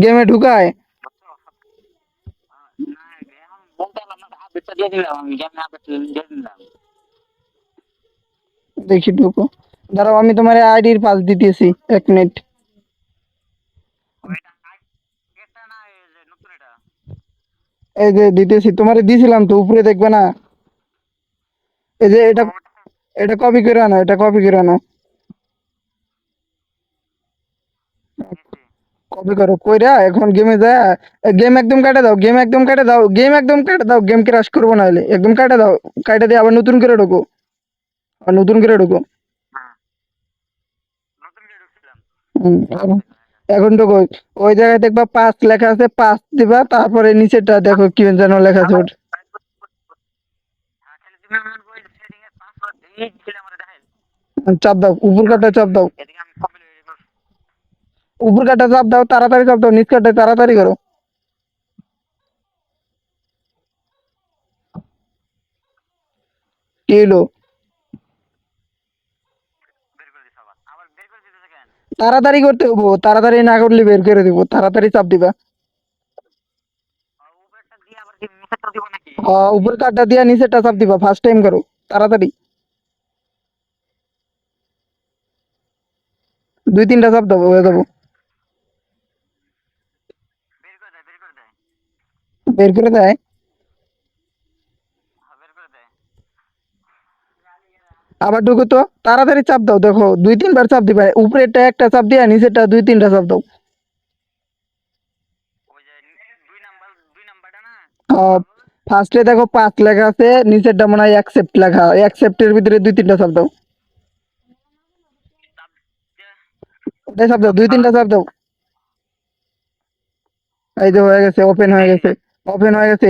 গেমে ঢুকায়। দেখি ঢুকো, দাঁড়াও আমি তোমার আইডির পাস দিতেছি, 1 মিনিট। এই যে দিতেছি, তোমারে দিছিলাম তো, উপরে দেখবে না? এই যে এটা, এটা কপি করে আনো, এটা কপি করে আনো। কপি করো, কইরা এখন গেমে যা। গেম একদম কাটে দাও, গেম একদম কাটে দাও, গেম একদম কাটে দাও, গেম ক্রাশ করবো না হলে, একদম কাটে দাও। কাটে দিয়ে আবার নতুন করে ঢোকো, আর নতুন করে ঢোকো। এখন এখন ঢোকো। ওই জায়গায় দেখবা পাস লেখা আছে, পাস দিবা, তারপরে নিচেরটা দেখো কি যেন লেখা আছে ওটা। চাপ দাও, উপর কাটা চাপ দাও, উপর কাটা চাপ দাও, তাড়াতাড়ি চাপ দাও, নিচ কাটা তাড়াতাড়ি করো। কি হলো? তাড়াতাড়ি করতে হবো, তাড়াতাড়ি না করলে বের করে দিব, তাড়াতাড়ি চাপ দিবা। উপর কাটটা দিয়া নিচেরটা চাপ দিবা, ফার্স্ট টাইম করো, তাড়াতাড়ি। 2-3টা চাপ দাও, হয়ে যাবো। বের করে দেয়। আবার ঢুকো তো, তাড়াতাড়ি চাপ দাও, দেখো 2-3 বার চাপ দিবা, উপরেরটা একটা চাপ দিয়া নিচেরটা 2-3টা চাপ দাও। ফার্স্টে দেখো পাস লেখা আছে, নিচেরটা মনে হয় অ্যাকসেপ্ট লেখা, অ্যাকসেপ্টের ভিতরে 2-3টা চাপ দাও। ওটাই চাপ দাও, 2-3টা চাপ দাও। এই যে হয়ে গেছে, ওপেন হয়ে গেছে, ওপেন হয়ে গেছে।